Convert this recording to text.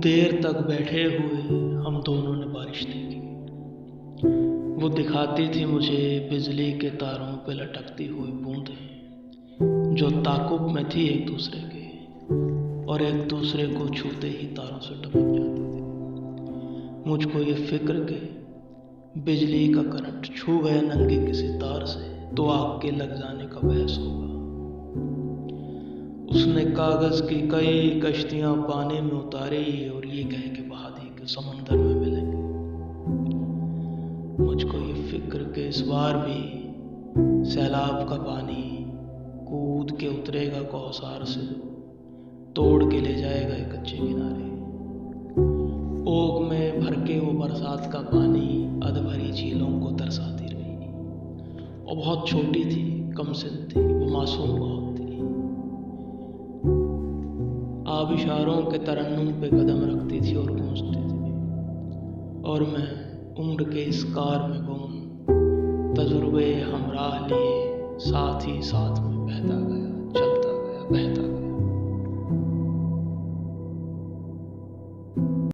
देर तक बैठे हुए हम दोनों ने बारिश देखी। वो दिखाती थी मुझे बिजली के तारों पे लटकती हुई बूंदें, जो ताक़ुब में थी एक दूसरे के, और एक दूसरे को छूते ही तारों से टपक जाती थी। मुझको ये फिक्र कि बिजली का करंट छू गया नंगे किसी तार से तो आग के लग जाने का बहस होगा। उसने कागज की कई कश्तियां पानी में उतारी और ये कह के बहा दी कि समंदर में मिलेंगे। मुझको ये फिक्र कि इस बार भी सैलाब का पानी कूद के उतरेगा कौसार से, तोड़ के ले जाएगा एक कच्चे किनारे। ओग में भर के वो बरसात का पानी अधभरी झीलों को तरसाती रही। और बहुत छोटी थी, कम सिन थी, वो मासूम बहुत थी। आबिशारों के तरन्नुम पे कदम रखती थी और गूंजती थी, और मैं उम्र के इस कार में गुम तजुर्बे हमराह लिए साथ ही साथ में बहता गया।